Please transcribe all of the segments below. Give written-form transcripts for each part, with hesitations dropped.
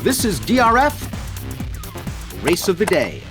This is DRF Race of the Day.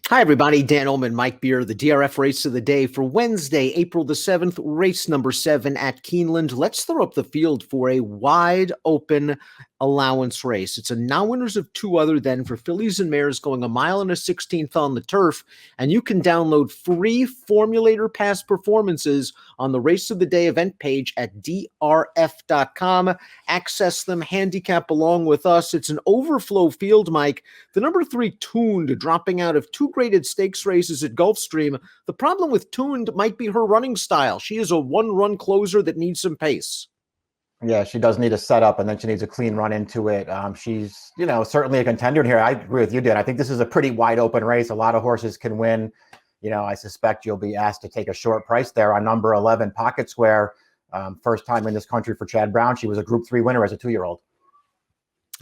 Hi, everybody. Dan Illman and Mike Beer, the DRF Race of the Day for Wednesday, April the 7th, race number 7 at Keeneland. Let's throw up the field for a wide open allowance race. It's a non-winners of two other than for fillies and mares going 1 mile and a 16th on the turf. And you can download free formulator past performances on the Race of the Day event page at DRF.com. Access them, handicap along with us. It's an overflow field, Mike. The number 3 Tuned dropping out of 2 graded stakes races at Gulfstream. The problem with Tuned might be her running style. She is a one-run closer that needs some pace. Yeah, she does need a setup, and then she needs a clean run into it. She's, certainly a contender here. I agree with you, Dan. I think this is a pretty wide open race. A lot of horses can win. I suspect you'll be asked to take a short price there on number 11, Pocket Square. First time in this country for Chad Brown. She was a Group 3 winner as a 2-year-old.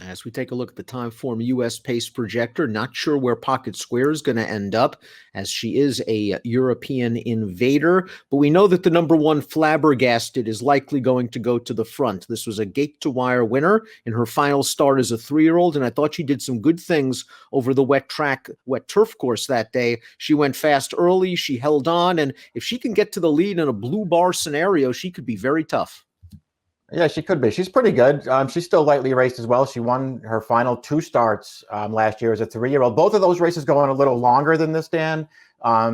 As we take a look at the Timeform U.S. Pace Projector, not sure where Pocket Square is going to end up, as she is a European invader. But we know that the number 1 Flabbergasted is likely going to go to the front. This was a gate-to-wire winner in her final start as a 3-year-old, and I thought she did some good things over the wet turf course that day. She went fast early, she held on, and if she can get to the lead in a blue bar scenario, she could be very tough. Yeah, she could be. She's pretty good. She's still lightly raced as well. She won her final 2 starts last year as a 3-year-old. Both of those races going a little longer than this, Dan.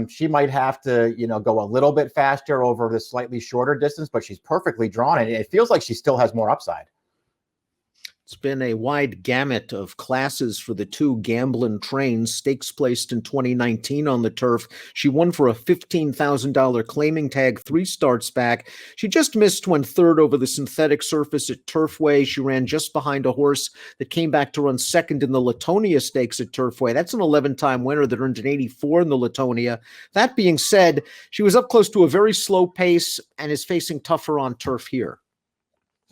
She might have to, go a little bit faster over the slightly shorter distance, but she's perfectly drawn, and it feels like she still has more upside. It's been a wide gamut of classes for the 2 Gamblin' Trains, stakes placed in 2019 on the turf. She won for a $15,000 claiming tag 3 starts back. She just missed when 3rd over the synthetic surface at Turfway. She ran just behind a horse that came back to run 2nd in the Latonia Stakes at Turfway. That's an 11-time winner that earned an 84 in the Latonia. That being said, she was up close to a very slow pace and is facing tougher on turf here.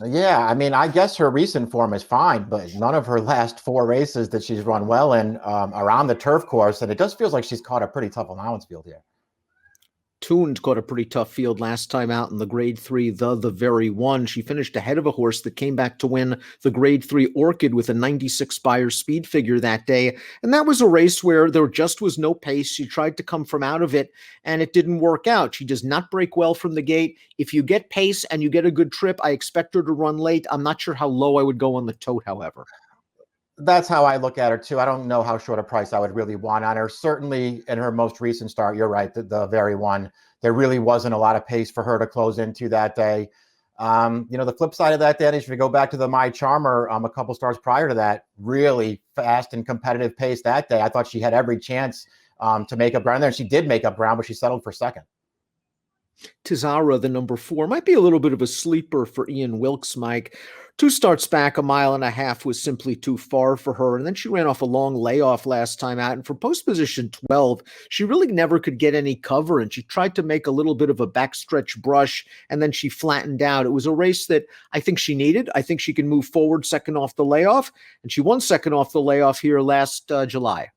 Yeah, I guess her recent form is fine, but none of her last 4 races that she's run well in around the turf course, and it just feels like she's caught a pretty tough allowance field here. Tuned caught a pretty tough field last time out in the Grade 3, the very one. She finished ahead of a horse that came back to win the Grade 3 Orchid with a 96 Beyer speed figure that day. And that was a race where there just was no pace. She tried to come from out of it, and it didn't work out. She does not break well from the gate. If you get pace and you get a good trip, I expect her to run late. I'm not sure how low I would go on the tote, however. That's how I look at her, too. I don't know how short a price I would really want on her. Certainly in her most recent start, you're right, the very one, there really wasn't a lot of pace for her to close into that day. The flip side of that, Dan, is if you go back to the My Charmer a couple starts prior to that, really fast and competitive pace that day. I thought she had every chance to make up ground there. She did make up ground, but she settled for 2nd. Tizara, the number 4, might be a little bit of a sleeper for Ian Wilkes, Mike. 2 starts back, 1.5 miles was simply too far for her. And then she ran off a long layoff last time out. And for post position 12, she really never could get any cover. And she tried to make a little bit of a backstretch brush, and then she flattened out. It was a race that I think she needed. I think she can move forward 2nd off the layoff. And she won 2nd off the layoff here last July.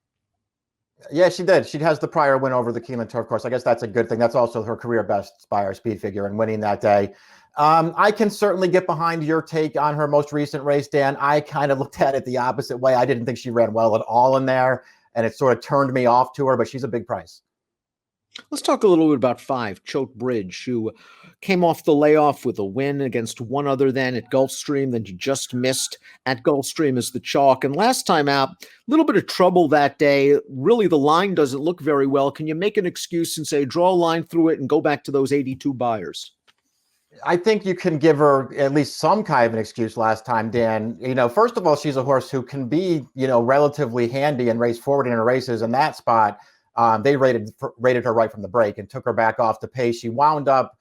Yeah, she did. She has the prior win over the Keeneland turf course. I guess that's a good thing. That's also her career best by her speed figure and winning that day. I can certainly get behind your take on her most recent race, Dan. I kind of looked at it the opposite way. I didn't think she ran well at all in there, and it sort of turned me off to her, but she's a big price. Let's talk a little bit about 5, Choate Bridge, who came off the layoff with a win against one other than at Gulfstream. Then you just missed at Gulfstream as the chalk. And last time out, a little bit of trouble that day. Really, the line doesn't look very well. Can you make an excuse and say, draw a line through it and go back to those 82 buyers? I think you can give her at least some kind of an excuse last time, Dan. First of all, she's a horse who can be, relatively handy and race forward in her races. In that spot, they rated her right from the break and took her back off the pace. She wound up,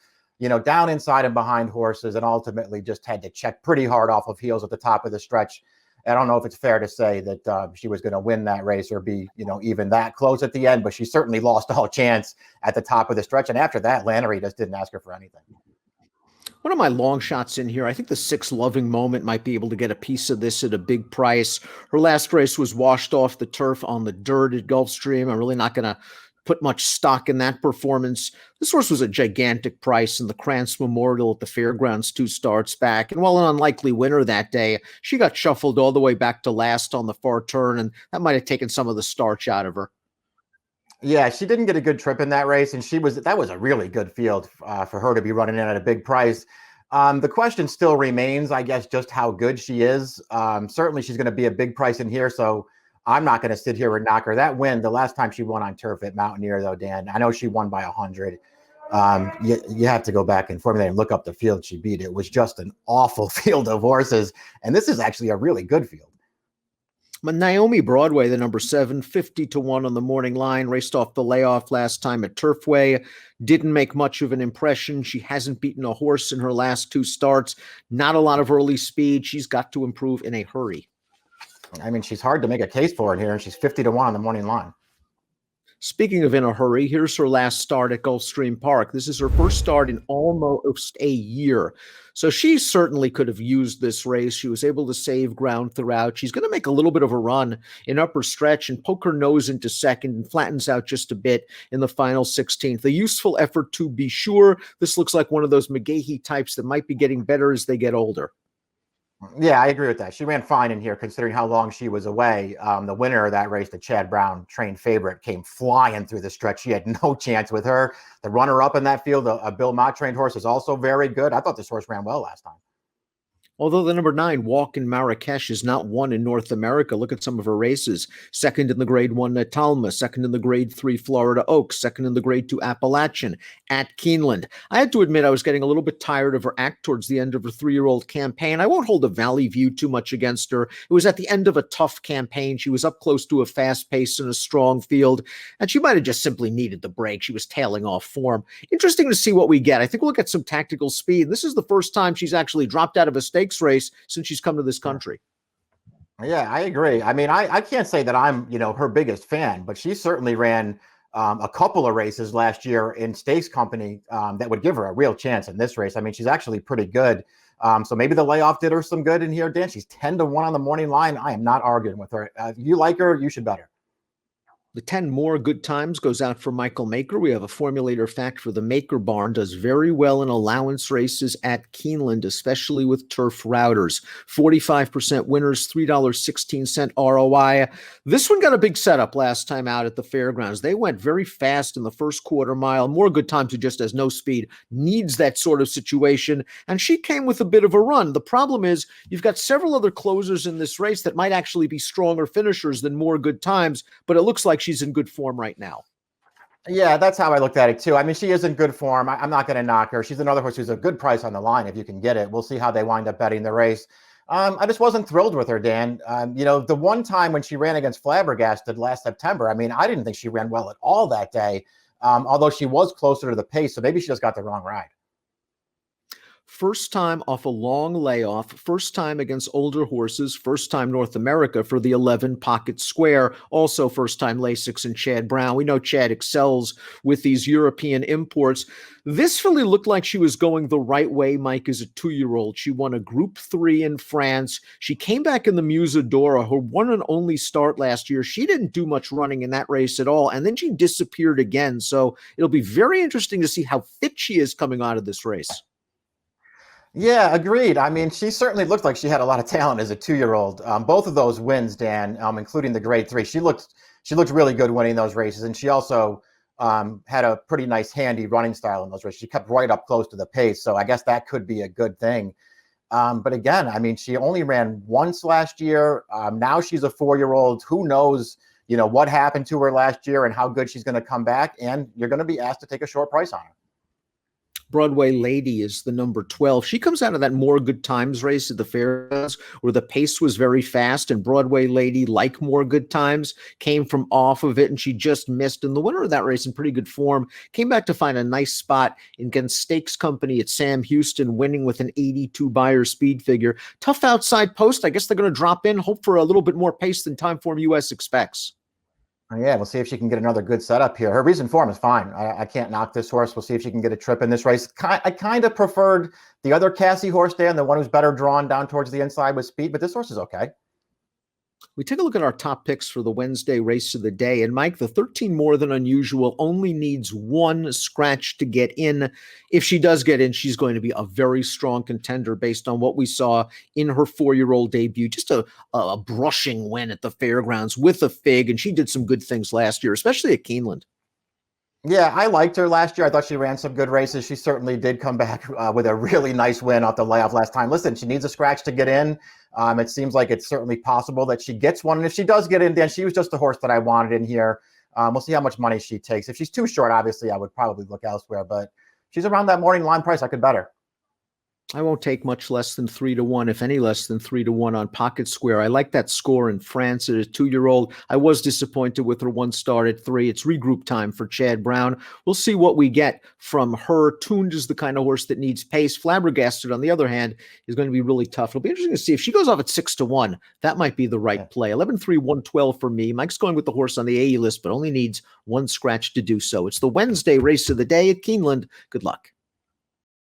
down inside and behind horses, and ultimately just had to check pretty hard off of heels at the top of the stretch. I don't know if it's fair to say that she was going to win that race or be, even that close at the end, but she certainly lost all chance at the top of the stretch. And after that, Lannery just didn't ask her for anything. One of my long shots in here, I think the 6 Loving Moment might be able to get a piece of this at a big price. Her last race was washed off the turf on the dirt at Gulfstream. I'm really not going to put much stock in that performance. This horse was a gigantic price in the Krantz Memorial at the Fairgrounds 2 starts back. And while an unlikely winner that day, she got shuffled all the way back to last on the far turn, and that might have taken some of the starch out of her. Yeah, she didn't get a good trip in that race, and that was a really good field for her to be running in at a big price. The question still remains, I guess, just how good she is. Certainly, she's going to be a big price in here, so I'm not going to sit here and knock her. That win, the last time she won on turf at Mountaineer, though, Dan, I know she won by 100. You have to go back and formulate and look up the field she beat. It was just an awful field of horses, and this is actually a really good field. Naomi Broadway, the number 7, 50-1 on the morning line, raced off the layoff last time at Turfway. Didn't make much of an impression. She hasn't beaten a horse in her last 2 starts. Not a lot of early speed. She's got to improve in a hurry. I mean, she's hard to make a case for it here, and she's 50-1 on the morning line. Speaking of in a hurry, here's her last start at Gulfstream Park. This is her first start in almost a year. So she certainly could have used this race. She was able to save ground throughout. She's going to make a little bit of a run in upper stretch and poke her nose into second and flattens out just a bit in the final 16th. A useful effort to be sure. This looks like one of those McGahee types that might be getting better as they get older. Yeah, I agree with that. She ran fine in here considering how long she was away. The winner of that race, the Chad Brown trained favorite, came flying through the stretch. She had no chance with her. The runner-up in that field, a Bill Mott trained horse, is also very good. I thought this horse ran well last time. Although the number 9, Walk in Marrakesh, is not won in North America. Look at some of her races. Second in the Grade 1 Natalma, second in the Grade 3 Florida Oaks, second in the Grade 2 Appalachian at Keeneland. I had to admit I was getting a little bit tired of her act towards the end of her 3-year-old campaign. I won't hold a Valley View too much against her. It was at the end of a tough campaign. She was up close to a fast pace and a strong field, and she might have just simply needed the break. She was tailing off form. Interesting to see what we get. I think we'll get some tactical speed. This is the first time she's actually dropped out of a stakes race since she's come to this country. Yeah, I agree. I mean, I can't say that I'm, her biggest fan, but she certainly ran a couple of races last year in stakes company that would give her a real chance in this race. I mean, she's actually pretty good. So maybe the layoff did her some good in here, Dan. She's 10-1 on the morning line. I am not arguing with her. If you like her, you should bet her. The 10 more good times goes out for Michael Maker. We have a formulator fact for the Maker barn. Does very well in allowance races at Keeneland, especially with turf routers. 45% winners, $3.16 ROI. This one got a big setup last time out at the fairgrounds. They went very fast in the first quarter mile. More good times who just has no speed, needs that sort of situation. And she came with a bit of a run. The problem is you've got several other closers in this race that might actually be stronger finishers than more good times, but it looks like she's in good form right now. Yeah, that's how I looked at it too. I mean, she is in good form. I'm not going to knock her. She's another horse who's a good price on the line if you can get it. We'll see how they wind up betting the race. I just wasn't thrilled with her, Dan. The one time when she ran against Flabbergasted last September, I mean, I didn't think she ran well at all that day, although she was closer to the pace, so maybe she just got the wrong ride. First time off a long layoff, first time against older horses, first time North America for the 11 Pocket Square, also first time Lasix and Chad Brown. We know Chad excels with these European imports. This really looked like she was going the right way, Mike, as a 2-year-old. She won a Group 3 in France. She came back in the Musadora, her one and only start last year. She didn't do much running in that race at all, and then she disappeared again. So it'll be very interesting to see how fit she is coming out of this race. Yeah, agreed. I mean, she certainly looked like she had a lot of talent as a 2-year-old. Both of those wins, Dan, including the Grade 3, she looked really good winning those races, and she also had a pretty nice, handy running style in those races. She kept right up close to the pace, so I guess that could be a good thing. But again, I mean, she only ran once last year. Now she's a 4-year-old. Who knows, what happened to her last year and how good she's going to come back, and you're going to be asked to take a short price on her. Broadway Lady is the number 12. She comes out of that More Good Times race at the fairgrounds where the pace was very fast, and Broadway Lady, like More Good Times, came from off of it, and she just missed. And the winner of that race in pretty good form came back to find a nice spot against Stakes Company at Sam Houston, winning with an 82 buyer speed figure. Tough outside post. I guess they're going to drop in, hope for a little bit more pace than Timeform US expects. Yeah, we'll see if she can get another good setup here. Her recent form is fine. I can't knock this horse. We'll see if she can get a trip in this race. I kind of preferred the other Cassie horse, Dan, the one who's better drawn down towards the inside with speed, but this horse is okay. We take a look at our top picks for the Wednesday race of the day. And Mike, the 13 More Than Unusual only needs one scratch to get in. If she does get in, she's going to be a very strong contender based on what we saw in her 4-year-old debut. Just a brushing win at the fairgrounds with a fig. And she did some good things last year, especially at Keeneland. Yeah, I liked her last year. I thought she ran some good races. She certainly did come back with a really nice win off the layoff last time. Listen, she needs a scratch to get in. It seems like it's certainly possible that she gets one. And if she does get in, then she was just the horse that I wanted in here. We'll see how much money she takes. If she's too short, obviously, I would probably look elsewhere. But she's around that morning line price. I could bet her. I won't take much less than 3-1, if any less than 3-1 on Pocket Square. I like that score in France at a 2-year-old. I was disappointed with her one start at 3. It's regroup time for Chad Brown. We'll see what we get from her. Tuned is the kind of horse that needs pace. Flabbergasted, on the other hand, is going to be really tough. It'll be interesting to see if she goes off at 6-1. That might be the right play. 11-3, 112 for me. Mike's going with the horse on the AE list, but only needs one scratch to do so. It's the Wednesday race of the day at Keeneland. Good luck.